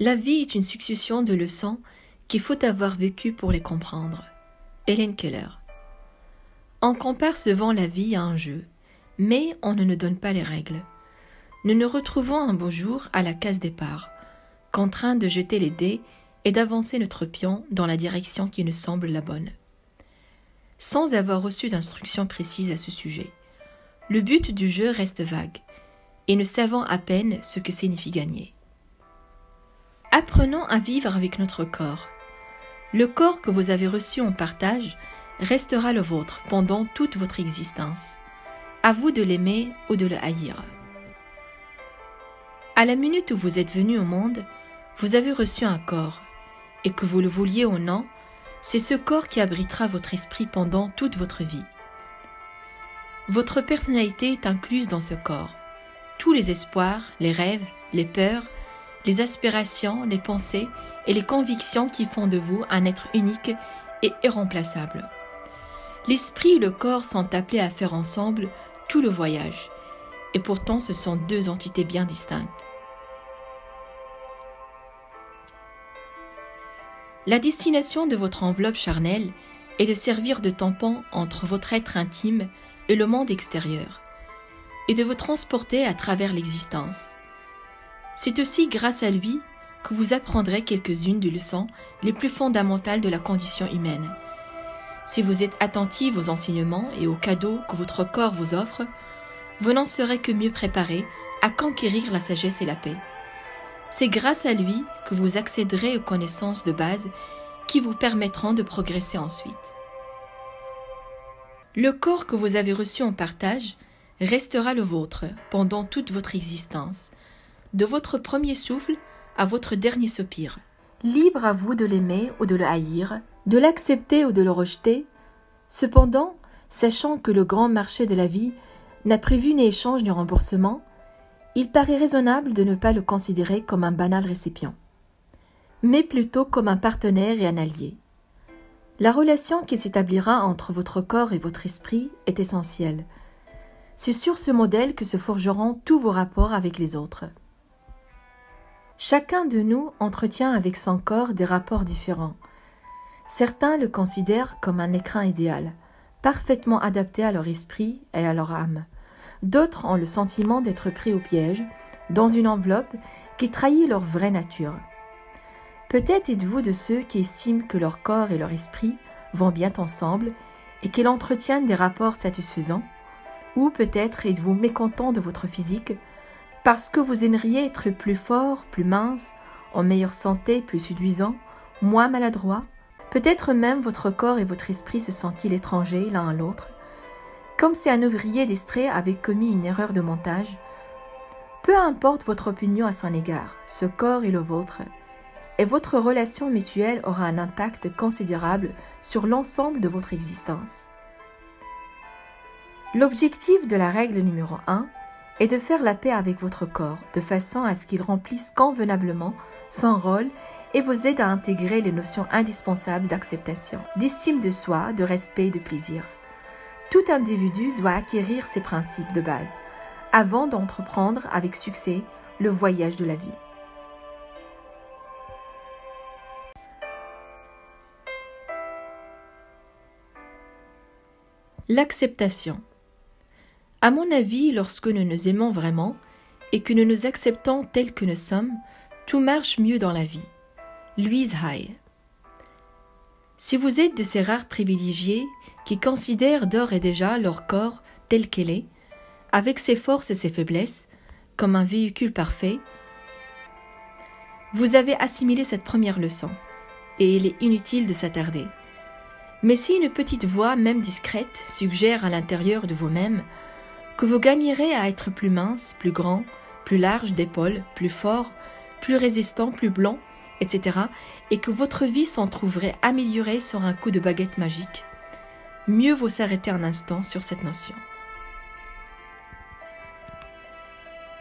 La vie est une succession de leçons qu'il faut avoir vécues pour les comprendre. Helen Keller. On compare souvent la vie à un jeu, mais on ne nous donne pas les règles. Nous nous retrouvons un beau jour à la case départ, contraints de jeter les dés et d'avancer notre pion dans la direction qui nous semble la bonne. Sans avoir reçu d'instructions précises à ce sujet, le but du jeu reste vague, et nous savons à peine ce que signifie gagner. Apprenons à vivre avec notre corps. Le corps que vous avez reçu en partage restera le vôtre pendant toute votre existence. À vous de l'aimer ou de le haïr. À la minute où vous êtes venu au monde, vous avez reçu un corps, et que vous le vouliez ou non, c'est ce corps qui abritera votre esprit pendant toute votre vie. Votre personnalité est incluse dans ce corps. Tous les espoirs, les rêves, les peurs, les aspirations, les pensées et les convictions qui font de vous un être unique et irremplaçable. L'esprit et le corps sont appelés à faire ensemble tout le voyage, et pourtant ce sont deux entités bien distinctes. La destination de votre enveloppe charnelle est de servir de tampon entre votre être intime et le monde extérieur, et de vous transporter à travers l'existence. C'est aussi grâce à lui que vous apprendrez quelques-unes des leçons les plus fondamentales de la condition humaine. Si vous êtes attentive aux enseignements et aux cadeaux que votre corps vous offre, vous n'en serez que mieux préparé à conquérir la sagesse et la paix. C'est grâce à lui que vous accéderez aux connaissances de base qui vous permettront de progresser ensuite. Le corps que vous avez reçu en partage restera le vôtre pendant toute votre existence, de votre premier souffle à votre dernier soupir. Libre à vous de l'aimer ou de le haïr, de l'accepter ou de le rejeter. Cependant, sachant que le grand marché de la vie n'a prévu ni échange ni remboursement, il paraît raisonnable de ne pas le considérer comme un banal récipient, mais plutôt comme un partenaire et un allié. La relation qui s'établira entre votre corps et votre esprit est essentielle. C'est sur ce modèle que se forgeront tous vos rapports avec les autres. Chacun de nous entretient avec son corps des rapports différents. Certains le considèrent comme un écrin idéal, parfaitement adapté à leur esprit et à leur âme. D'autres ont le sentiment d'être pris au piège, dans une enveloppe qui trahit leur vraie nature. Peut-être êtes-vous de ceux qui estiment que leur corps et leur esprit vont bien ensemble et qu'ils entretiennent des rapports satisfaisants, ou peut-être êtes-vous mécontent de votre physique parce que vous aimeriez être plus fort, plus mince, en meilleure santé, plus séduisant, moins maladroit. Peut-être même votre corps et votre esprit se sentent-ils étrangers l'un à l'autre, comme si un ouvrier distrait avait commis une erreur de montage. Peu importe votre opinion à son égard, ce corps est le vôtre, et votre relation mutuelle aura un impact considérable sur l'ensemble de votre existence. L'objectif de la règle numéro 1 est de faire la paix avec votre corps, de façon à ce qu'il remplisse convenablement son rôle et vous aide à intégrer les notions indispensables d'acceptation, d'estime de soi, de respect et de plaisir. Tout individu doit acquérir ces principes de base avant d'entreprendre avec succès le voyage de la vie. L'acceptation. À mon avis, lorsque nous nous aimons vraiment et que nous nous acceptons tels que nous sommes, tout marche mieux dans la vie. Louise Hay. Si vous êtes de ces rares privilégiés qui considèrent d'ores et déjà leur corps tel qu'elle est, avec ses forces et ses faiblesses, comme un véhicule parfait, vous avez assimilé cette première leçon, et il est inutile de s'attarder. Mais si une petite voix, même discrète, suggère à l'intérieur de vous-même que vous gagnerez à être plus mince, plus grand, plus large d'épaules, plus fort, plus résistant, plus blond, etc., et que votre vie s'en trouverait améliorée sur un coup de baguette magique, mieux vaut s'arrêter un instant sur cette notion.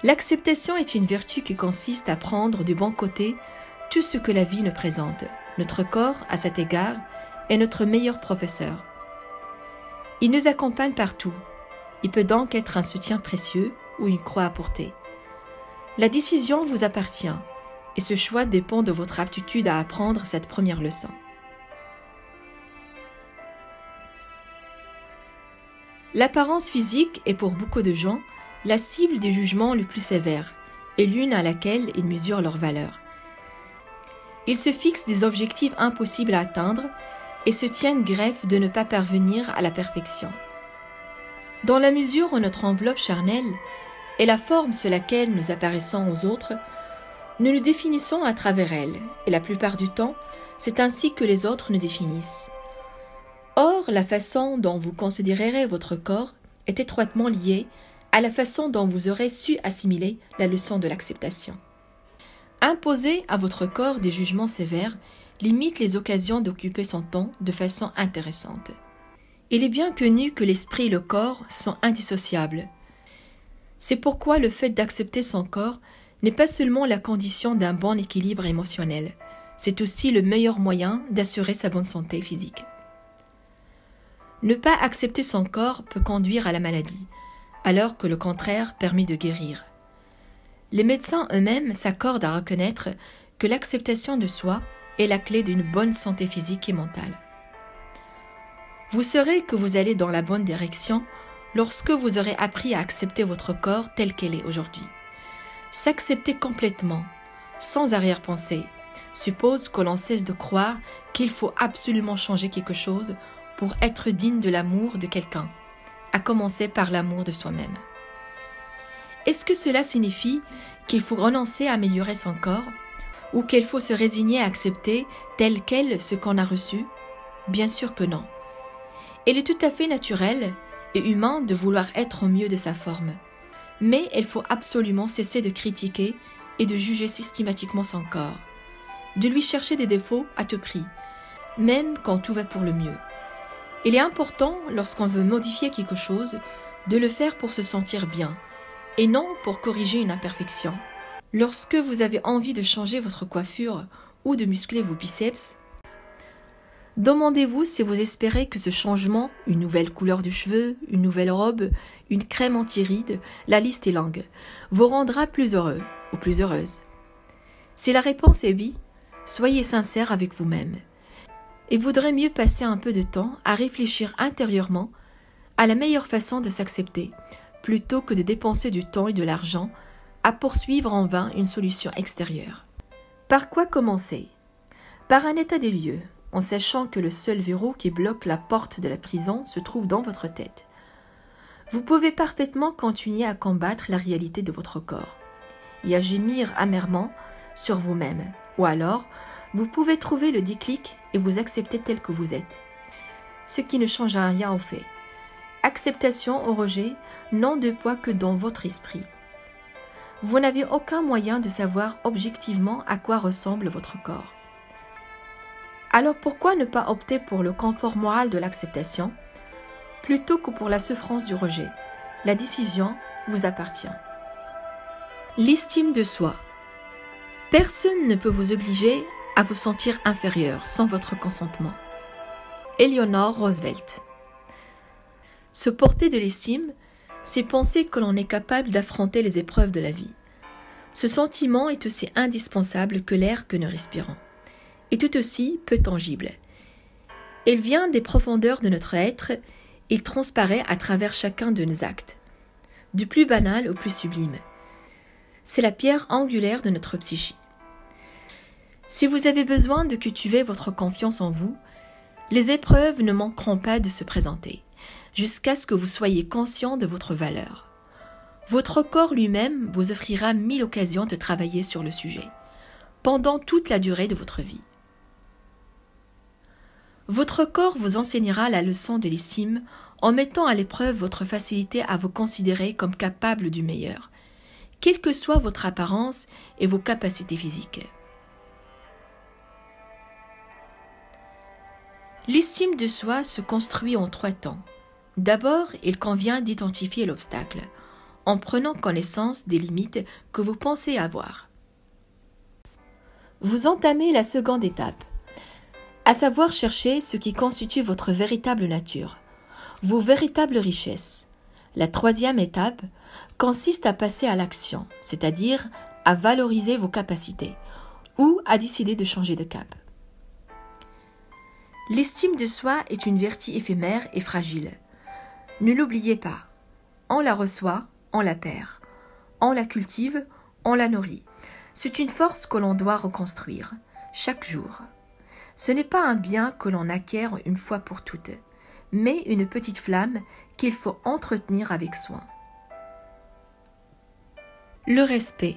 L'acceptation est une vertu qui consiste à prendre du bon côté tout ce que la vie nous présente. Notre corps, à cet égard, est notre meilleur professeur. Il nous accompagne partout. Il peut donc être un soutien précieux ou une croix à porter. La décision vous appartient. et ce choix dépend de votre aptitude à apprendre cette première leçon. L'apparence physique est pour beaucoup de gens la cible des jugements les plus sévères et l'une à laquelle ils mesurent leur valeur. Ils se fixent des objectifs impossibles à atteindre et se tiennent greffe de ne pas parvenir à la perfection. Dans la mesure où notre enveloppe charnelle est la forme sur laquelle nous apparaissons aux autres, nous nous définissons à travers elle, et la plupart du temps, c'est ainsi que les autres nous définissent. Or, la façon dont vous considérerez votre corps est étroitement liée à la façon dont vous aurez su assimiler la leçon de l'acceptation. Imposer à votre corps des jugements sévères limite les occasions d'occuper son temps de façon intéressante. Il est bien connu que l'esprit et le corps sont indissociables. C'est pourquoi le fait d'accepter son corps n'est pas seulement la condition d'un bon équilibre émotionnel, c'est aussi le meilleur moyen d'assurer sa bonne santé physique. Ne pas accepter son corps peut conduire à la maladie, alors que le contraire permet de guérir. Les médecins eux-mêmes s'accordent à reconnaître que l'acceptation de soi est la clé d'une bonne santé physique et mentale. Vous saurez que vous allez dans la bonne direction lorsque vous aurez appris à accepter votre corps tel qu'elle est aujourd'hui. S'accepter complètement, sans arrière-pensée, suppose que l'on cesse de croire qu'il faut absolument changer quelque chose pour être digne de l'amour de quelqu'un, à commencer par l'amour de soi-même. Est-ce que cela signifie qu'il faut renoncer à améliorer son corps ou qu'il faut se résigner à accepter tel quel ce qu'on a reçu? Bien sûr que non. Il est tout à fait naturel et humain de vouloir être au mieux de sa forme. Mais il faut absolument cesser de critiquer et de juger systématiquement son corps, de lui chercher des défauts à tout prix, même quand tout va pour le mieux. Il est important, lorsqu'on veut modifier quelque chose, de le faire pour se sentir bien, et non pour corriger une imperfection. Lorsque vous avez envie de changer votre coiffure ou de muscler vos biceps, demandez-vous si vous espérez que ce changement, une nouvelle couleur de cheveux, une nouvelle robe, une crème anti-rides, la liste est longue, vous rendra plus heureux ou plus heureuse. Si la réponse est oui, soyez sincère avec vous-même. Il vaudrait mieux passer un peu de temps à réfléchir intérieurement à la meilleure façon de s'accepter, plutôt que de dépenser du temps et de l'argent à poursuivre en vain une solution extérieure. Par quoi commencer? Par un état des lieux, en sachant que le seul verrou qui bloque la porte de la prison se trouve dans votre tête. Vous pouvez parfaitement continuer à combattre la réalité de votre corps et à gémir amèrement sur vous-même, ou alors vous pouvez trouver le déclic et vous accepter tel que vous êtes, ce qui ne change rien au fait. Acceptation ou rejet n'ont de poids que dans votre esprit. Vous n'avez aucun moyen de savoir objectivement à quoi ressemble votre corps. Alors pourquoi ne pas opter pour le confort moral de l'acceptation plutôt que pour la souffrance du rejet? La décision vous appartient. L'estime de soi. Personne ne peut vous obliger à vous sentir inférieur sans votre consentement. Eleanor Roosevelt. Se porter de l'estime, c'est penser que l'on est capable d'affronter les épreuves de la vie. Ce sentiment est aussi indispensable que l'air que nous respirons, et tout aussi peu tangible. Il vient des profondeurs de notre être, il transparaît à travers chacun de nos actes, du plus banal au plus sublime. C'est la pierre angulaire de notre psyché. Si vous avez besoin de cultiver votre confiance en vous, les épreuves ne manqueront pas de se présenter, jusqu'à ce que vous soyez conscient de votre valeur. Votre corps lui-même vous offrira 1000 occasions de travailler sur le sujet, pendant toute la durée de votre vie. Votre corps vous enseignera la leçon de l'estime en mettant à l'épreuve votre facilité à vous considérer comme capable du meilleur, quelle que soit votre apparence et vos capacités physiques. L'estime de soi se construit en 3 temps. D'abord, il convient d'identifier l'obstacle, en prenant connaissance des limites que vous pensez avoir. Vous entamez la seconde étape, à savoir chercher ce qui constitue votre véritable nature, vos véritables richesses. La troisième étape consiste à passer à l'action, c'est-à-dire à valoriser vos capacités, ou a décidé de changer de cap. L'estime de soi est une vertu éphémère et fragile. Ne l'oubliez pas. On la reçoit, on la perd. On la cultive, on la nourrit. C'est une force que l'on doit reconstruire, chaque jour. Ce n'est pas un bien que l'on acquiert une fois pour toutes, mais une petite flamme qu'il faut entretenir avec soin. Le respect.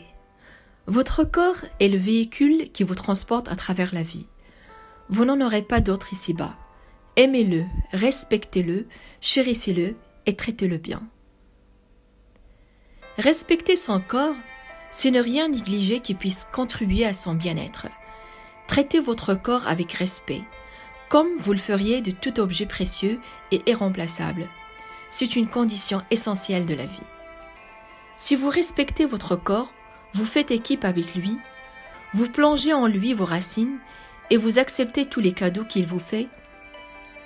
Votre corps est le véhicule qui vous transporte à travers la vie. Vous n'en aurez pas d'autre ici-bas. Aimez-le, respectez-le, chérissez-le et traitez-le bien. Respecter son corps, c'est ne rien négliger qui puisse contribuer à son bien-être. Traitez votre corps avec respect, comme vous le feriez de tout objet précieux et irremplaçable. C'est une condition essentielle de la vie. Si vous respectez votre corps, vous faites équipe avec lui, vous plongez en lui vos racines et vous acceptez tous les cadeaux qu'il vous fait.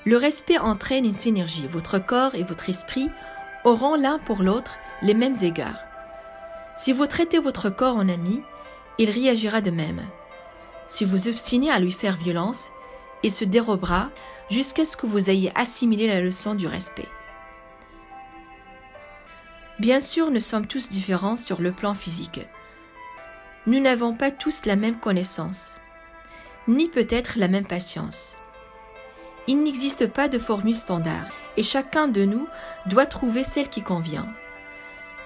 Le respect entraîne une synergie. Votre corps et votre esprit auront l'un pour l'autre les mêmes égards. Si vous traitez votre corps en ami, il réagira de même. Si vous obstinez à lui faire violence, il se dérobera jusqu'à ce que vous ayez assimilé la leçon du respect. Bien sûr, nous sommes tous différents sur le plan physique. Nous n'avons pas tous la même connaissance, ni peut-être la même patience. Il n'existe pas de formule standard et chacun de nous doit trouver celle qui convient.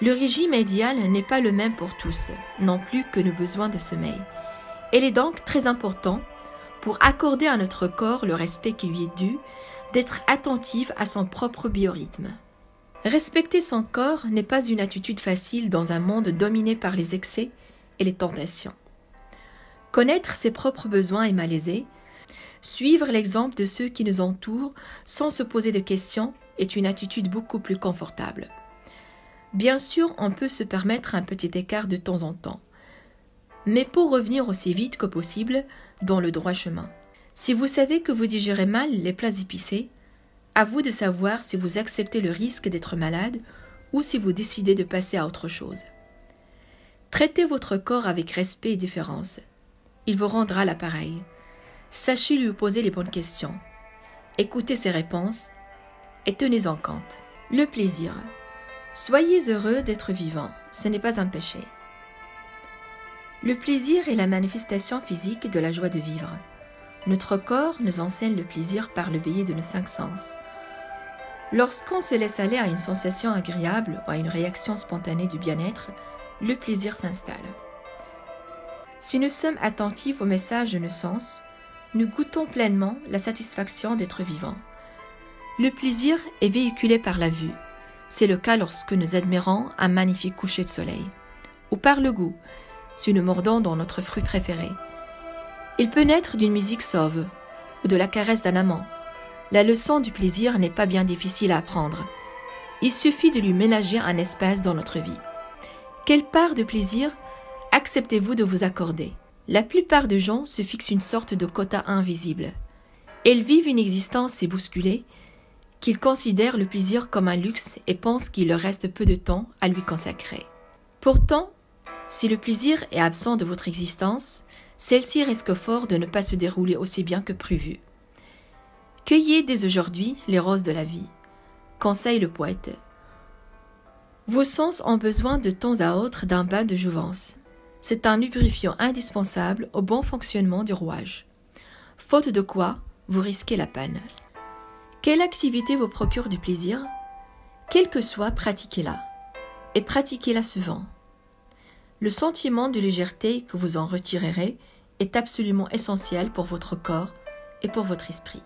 Le régime idéal n'est pas le même pour tous, non plus que nos besoins de sommeil. Il est donc très important, pour accorder à notre corps le respect qui lui est dû, d'être attentif à son propre biorhythme. Respecter son corps n'est pas une attitude facile dans un monde dominé par les excès et les tentations. Connaître ses propres besoins est malaisé. Suivre l'exemple de ceux qui nous entourent sans se poser de questions est une attitude beaucoup plus confortable. Bien sûr, on peut se permettre un petit écart de temps en temps, mais pour revenir aussi vite que possible dans le droit chemin. Si vous savez que vous digérez mal les plats épicés, à vous de savoir si vous acceptez le risque d'être malade ou si vous décidez de passer à autre chose. Traitez votre corps avec respect et déférence. Il vous rendra l'appareil. Sachez lui poser les bonnes questions. Écoutez ses réponses et tenez-en compte. Le plaisir. Soyez heureux d'être vivant, ce n'est pas un péché. Le plaisir est la manifestation physique de la joie de vivre. Notre corps nous enseigne le plaisir par le biais de nos 5 sens. Lorsqu'on se laisse aller à une sensation agréable ou à une réaction spontanée du bien-être, le plaisir s'installe. Si nous sommes attentifs aux messages de nos sens, nous goûtons pleinement la satisfaction d'être vivant. Le plaisir est véhiculé par la vue. C'est le cas lorsque nous admirons un magnifique coucher de soleil. Ou par le goût, si nous mordons dans notre fruit préféré. Il peut naître d'une musique sauve ou de la caresse d'un amant. La leçon du plaisir n'est pas bien difficile à apprendre. Il suffit de lui ménager un espace dans notre vie. Quelle part de plaisir acceptez-vous de vous accorder? La plupart des gens se fixent une sorte de quota invisible. Ils vivent une existence si bousculée qu'ils considèrent le plaisir comme un luxe et pensent qu'il leur reste peu de temps à lui consacrer. Pourtant, si le plaisir est absent de votre existence, celle-ci risque fort de ne pas se dérouler aussi bien que prévu. Cueillez dès aujourd'hui les roses de la vie, conseille le poète. Vos sens ont besoin de temps à autre d'un bain de jouvence. C'est un lubrifiant indispensable au bon fonctionnement du rouage. Faute de quoi, vous risquez la panne. Quelle activité vous procure du plaisir? Quelle que soit, pratiquez-la. Et pratiquez-la souvent. Le sentiment de légèreté que vous en retirerez est absolument essentiel pour votre corps et pour votre esprit.